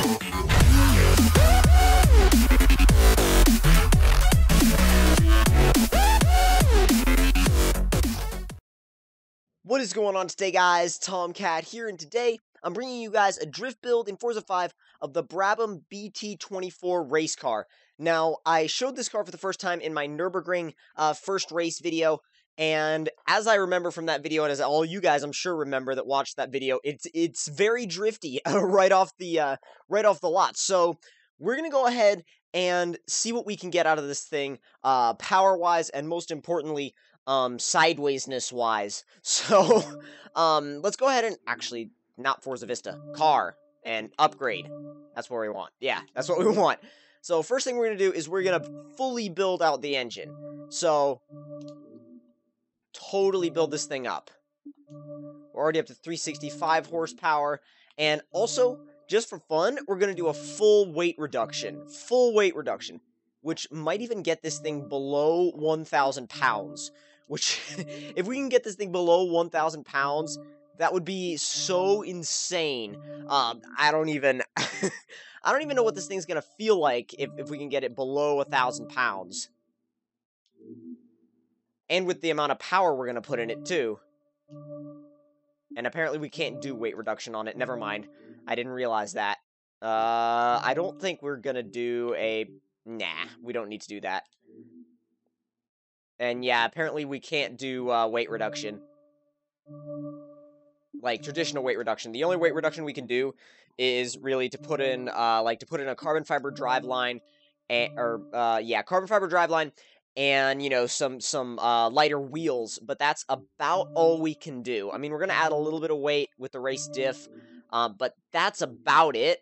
What is going on today, guys? Tomcat here, and today I'm bringing you guys a drift build in Forza 5 of the Brabham BT24 race car. Now, I showed this car for the first time in my Nürburgring first race video, and as I remember from that video, and as all you guys I'm sure remember that watched that video, it's very drifty right off the lot. So we're gonna go ahead and see what we can get out of this thing, power-wise, and most importantly, sidewaysness-wise. So, let's go ahead and, actually, not Forza Vista, car, and upgrade. That's what we want. Yeah, that's what we want. So, first thing we're gonna do is we're gonna fully build out the engine. So, totally build this thing up. We're already up to 365 horsepower, and also, just for fun, we're gonna do a full weight reduction. Full weight reduction, which might even get this thing below 1,000 pounds. Which, if we can get this thing below 1,000 pounds, that would be so insane. I don't even, I don't even know what this thing's gonna feel like if we can get it below 1,000 pounds. And with the amount of power we're gonna put in it, too. And apparently we can't do weight reduction on it, never mind. I didn't realize that. I don't think we're gonna do a... Nah, we don't need to do that. And yeah, apparently we can't do weight reduction. Like, traditional weight reduction. The only weight reduction we can do is really to put in, a carbon fiber driveline, carbon fiber driveline, and, you know, some lighter wheels, but that's about all we can do. I mean, we're gonna add a little bit of weight with the race diff, but that's about it,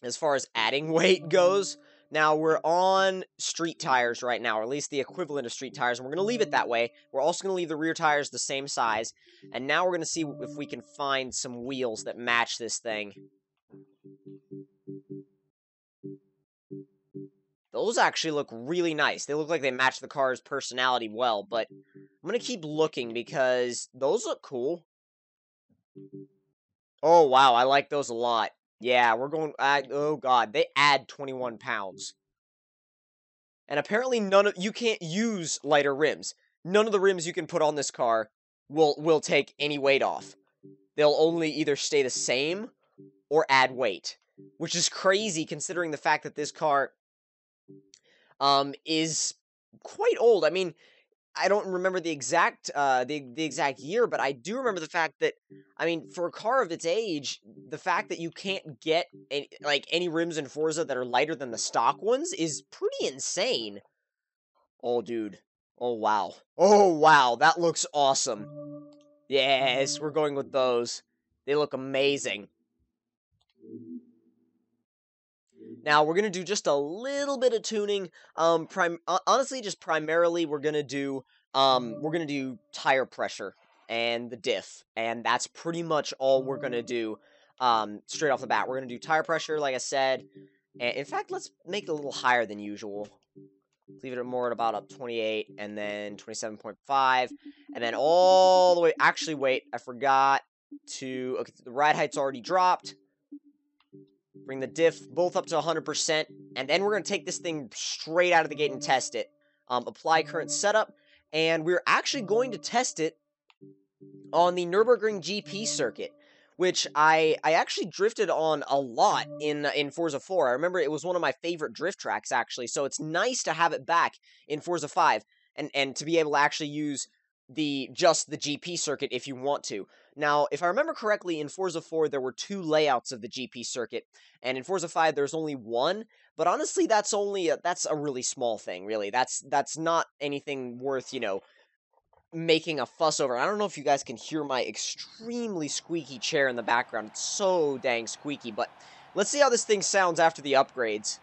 as far as adding weight goes. Now, we're on street tires right now, or at least the equivalent of street tires, and we're going to leave it that way. We're also going to leave the rear tires the same size, and now we're going to see if we can find some wheels that match this thing. Those actually look really nice. They look like they match the car's personality well, but I'm going to keep looking because those look cool. Oh, wow, I like those a lot. Yeah, we're going... oh, God. They add 21 pounds. And apparently you can't use lighter rims. None of the rims you can put on this car will take any weight off. They'll only either stay the same or add weight. Which is crazy considering the fact that this car is quite old. I mean... I don't remember the exact exact year, but I do remember the fact that, I mean, for a car of its age, the fact that you can't get any rims in Forza that are lighter than the stock ones is pretty insane. Oh, dude. Oh, wow. Oh, wow. That looks awesome. Yes, we're going with those. They look amazing. Now, we're going to do just a little bit of tuning. Honestly, just primarily, we're going to do tire pressure and the diff. And that's pretty much all we're going to do straight off the bat. We're going to do tire pressure, like I said. And in fact, let's make it a little higher than usual. Leave it more at about up 28, and then 27.5. And then all the way... Actually, wait, I forgot to... Okay, the ride height's already dropped. Bring the diff both up to 100%, and then we're going to take this thing straight out of the gate and test it. Apply current setup, and we're actually going to test it on the Nürburgring GP circuit, which I actually drifted on a lot in Forza 4. I remember it was one of my favorite drift tracks, actually, so it's nice to have it back in Forza 5, and to be able to actually use just the GP circuit if you want to. Now, if I remember correctly, in Forza 4, there were 2 layouts of the GP circuit, and in Forza 5, there's only 1, but honestly, that's a really small thing, really. That's not anything worth, you know, making a fuss over. I don't know if you guys can hear my extremely squeaky chair in the background. It's so dang squeaky, but let's see how this thing sounds after the upgrades.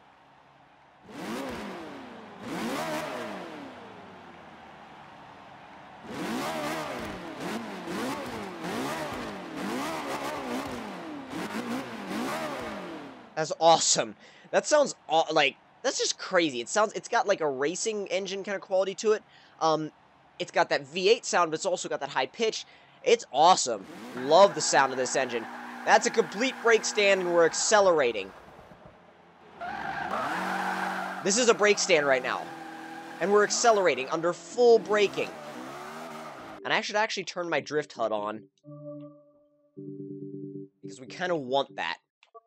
That's awesome. That sounds like, that's just crazy. It's got like a racing engine kind of quality to it. It's got that V8 sound, but it's also got that high pitch. It's awesome. Love the sound of this engine. That's a complete brake stand, and we're accelerating. This is a brake stand right now. And we're accelerating under full braking. And I should actually turn my drift HUD on. Because we kind of want that.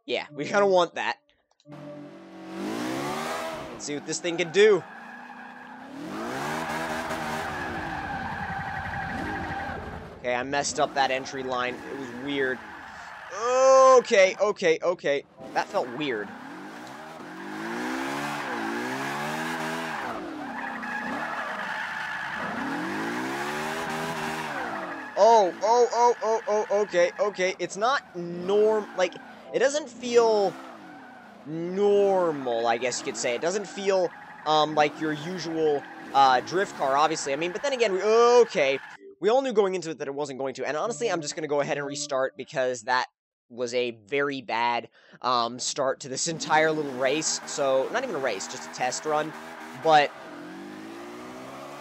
Yeah, we kind of want that. Let's see what this thing can do. Okay, I messed up that entry line. It was weird. Okay. That felt weird. Okay. It's not like, it doesn't feel normal, I guess you could say. It doesn't feel, like your usual, drift car, obviously. I mean, but then again, we all knew going into it that it wasn't going to, and honestly, I'm just gonna go ahead and restart, because that was a very bad, start to this entire little race. So, not even a race, just a test run, but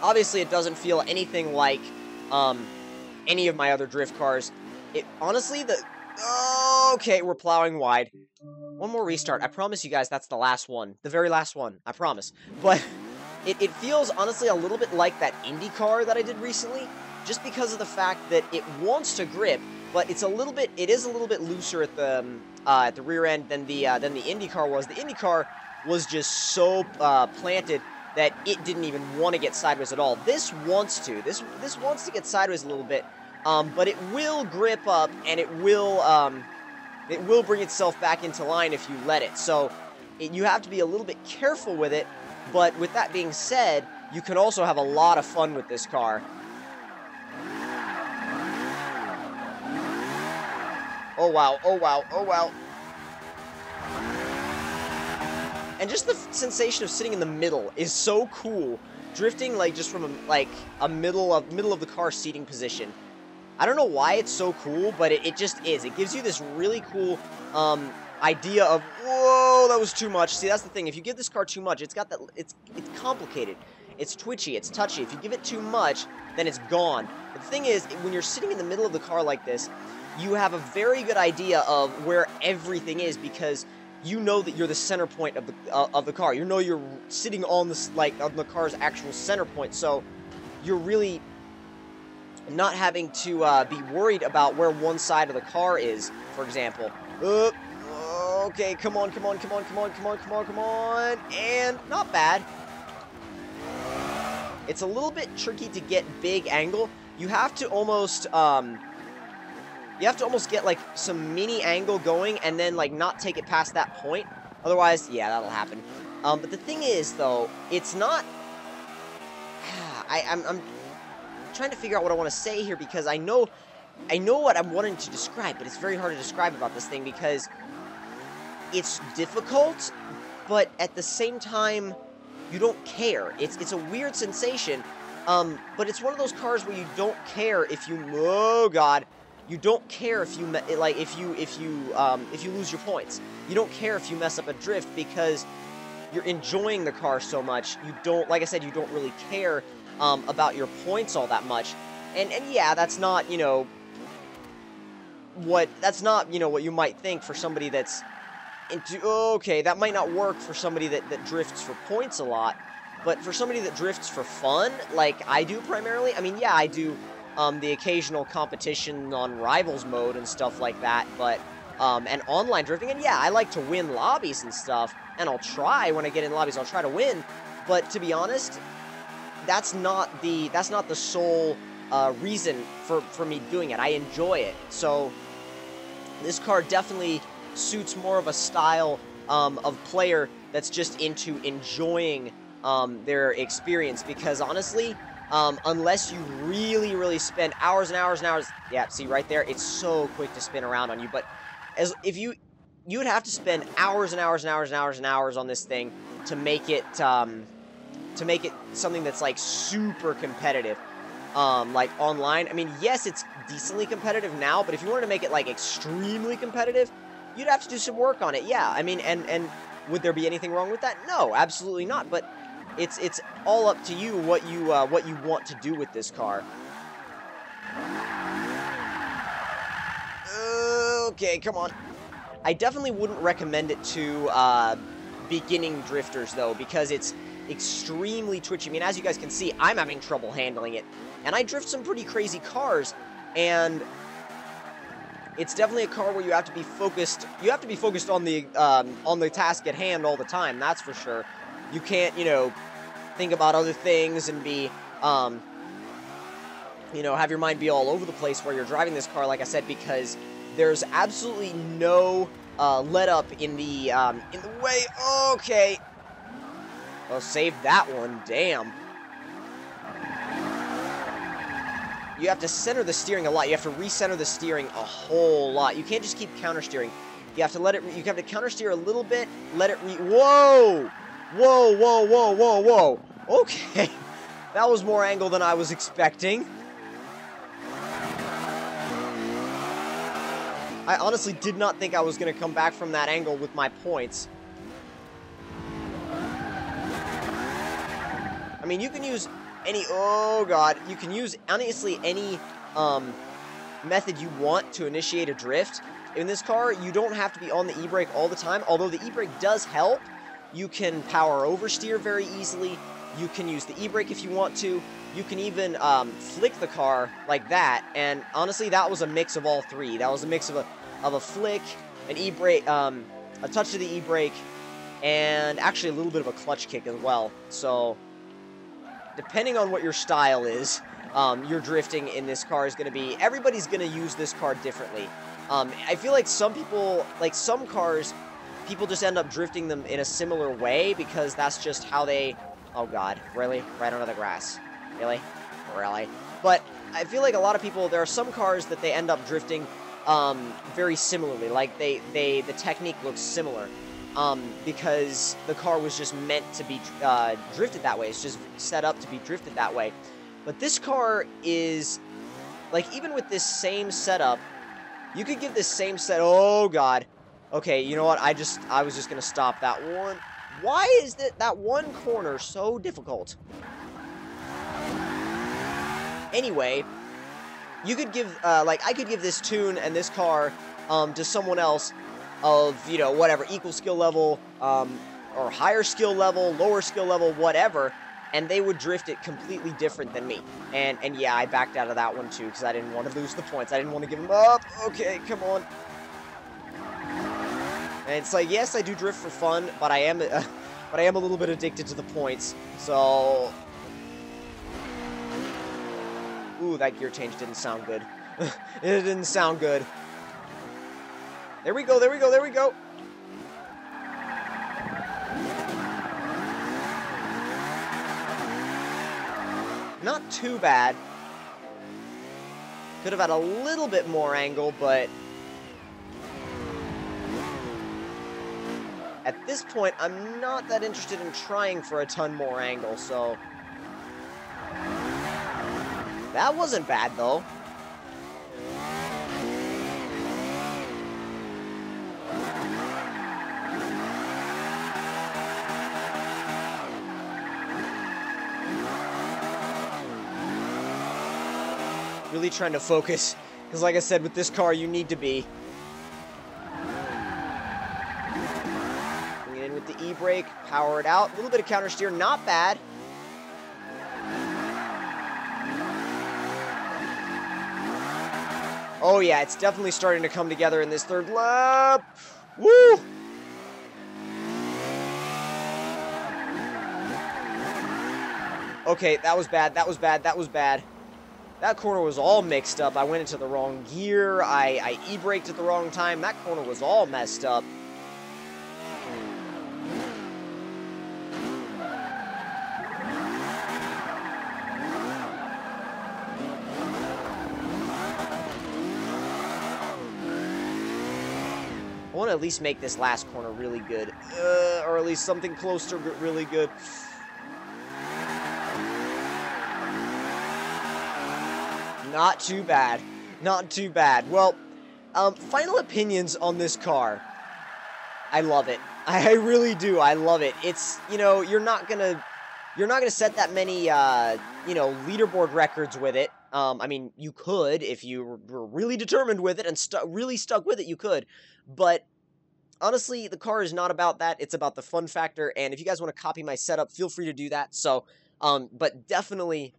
obviously it doesn't feel anything like, any of my other drift cars. It honestly, okay, we're plowing wide. One more restart. I promise you guys that's the last one. The very last one. I promise. But it feels honestly a little bit like that Indy car that I did recently, just because of the fact that it wants to grip, but it is a little bit looser at the rear end than the Indy car was. The Indy car was just so planted that it didn't even want to get sideways at all. This wants to. This wants to get sideways a little bit, but it will grip up, and it will bring itself back into line if you let it. So you have to be a little bit careful with it, but with that being said, you can also have a lot of fun with this car. Oh wow. And just the sensation of sitting in the middle is so cool. Drifting like just from a middle of the car seating position. I don't know why it's so cool, but it just is. It gives you this really cool idea of, whoa, that was too much. See, that's the thing. If you give this car too much, it's complicated. It's twitchy, it's touchy. If you give it too much, then it's gone. But the thing is, when you're sitting in the middle of the car like this, you have a very good idea of where everything is, because you know that you're the center point of the car. You know you're sitting on the car's actual center point, so you're really not having to be worried about where one side of the car is, for example. Okay, come on, and not bad. It's a little bit tricky to get big angle. You have to almost get like some mini angle going, and then like not take it past that point. Otherwise, yeah, that'll happen. But the thing is, though, it's not. I'm trying to figure out what I want to say here, because I know what I'm wanting to describe, but it's very hard to describe about this thing because it's difficult, but at the same time, you don't care. It's a weird sensation, but it's one of those cars where you don't care if you, oh god, you don't care if you if you lose your points. You don't care if you mess up a drift, because you're enjoying the car so much. You don't, like I said, you don't really care about your points all that much. And yeah, that's not, what you might think for somebody that's into, okay, that might not work for somebody that drifts for points a lot, but for somebody that drifts for fun, like I do primarily, I mean, yeah, I do the occasional competition on Rivals mode and stuff like that, but, and online drifting, and yeah, I like to win lobbies and stuff, and I'll try, when I get in lobbies, I'll try to win, but to be honest, that's not the sole reason for me doing it. I enjoy it, so this car definitely suits more of a style of player that's just into enjoying their experience, because honestly, unless you really spend hours and hours and hours, yeah, see right there, it's so quick to spin around on you, but if you would have to spend hours and hours and hours and hours and hours on this thing to make it something that's like super competitive, like online. I mean, yes, it's decently competitive now, but if you wanted to make it like extremely competitive, you'd have to do some work on it. Yeah, I mean, and would there be anything wrong with that? No, absolutely not. But it's all up to you what you want to do with this car. Okay, come on. I definitely wouldn't recommend it to beginning drifters, though, because it's extremely twitchy. I mean, as you guys can see, I'm having trouble handling it. And I drift some pretty crazy cars, and it's definitely a car where you have to be focused. You have to be focused on the task at hand all the time, that's for sure. You can't, you know, think about other things and be, you know, have your mind be all over the place while you're driving this car, like I said, because there's absolutely no let up in the way. Okay. Oh, save that one. Damn. You have to center the steering a lot. You have to recenter the steering a whole lot. You can't just keep counter steering. You have to let it. You have to counter steer a little bit. Let it. Whoa! Whoa! Whoa! Whoa! Whoa! Whoa! Okay, that was more angle than I was expecting. I honestly did not think I was going to come back from that angle with my points. I mean, you can use any, oh god, you can use, honestly, any method you want to initiate a drift. In this car, you don't have to be on the e-brake all the time, although the e-brake does help. You can power oversteer very easily. You can use the e-brake if you want to. You can even flick the car like that, and honestly, that was a mix of all three. That was a mix of a flick, an e-brake, a touch of the e-brake, and actually a little bit of a clutch kick as well. So, depending on what your style is, your drifting in this car is going to be, everybody's going to use this car differently. I feel like some people, like some cars, people just end up drifting them in a similar way because that's just how they, oh god, really? Right under the grass. Really? Really? But I feel like a lot of people, there are some cars that they end up drifting very similarly. Like, the technique looks similar. Because the car was just meant to be drifted that way. It's just set up to be drifted that way. But this car is, like, even with this same setup, you could give this same set, oh god. Okay, you know what, I was just gonna stop that one. Why is that one corner so difficult? Anyway, you could give, like, I could give this tune and this car to someone else of, you know, whatever, equal skill level, or higher skill level, lower skill level, whatever, and they would drift it completely different than me. And yeah, I backed out of that one too, because I didn't want to lose the points. I didn't want to give them up. Okay, come on. And it's like, yes, I do drift for fun, but I am a little bit addicted to the points, so... Ooh, that gear change didn't sound good. It didn't sound good. There we go, there we go, there we go. Not too bad. Could have had a little bit more angle, but... At this point, I'm not that interested in trying for a ton more angle, so... That wasn't bad, though. Really trying to focus, because like I said, with this car, you need to be. Bring it in with the e-brake, power it out. A little bit of counter steer, not bad. Oh yeah, it's definitely starting to come together in this third lap. Woo! Okay, that was bad, that was bad, that was bad. That corner was all mixed up. I went into the wrong gear. I e-braked at the wrong time. That corner was all messed up. I want to at least make this last corner really good. Or at least something close to really good. Not too bad. Not too bad. Well, final opinions on this car. I love it. I really do. I love it. It's, you know, you're not gonna set that many, you know, leaderboard records with it. I mean, you could, if you were really determined with it and really stuck with it, you could, but honestly, the car is not about that. It's about the fun factor, and if you guys want to copy my setup, feel free to do that. So, but definitely,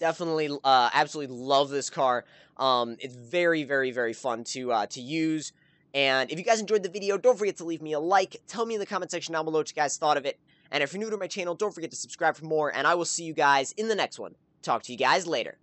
absolutely love this car. It's very, very, very fun to use. And if you guys enjoyed the video, don't forget to leave me a like. Tell me in the comment section down below what you guys thought of it. And if you're new to my channel, don't forget to subscribe for more. And I will see you guys in the next one. Talk to you guys later.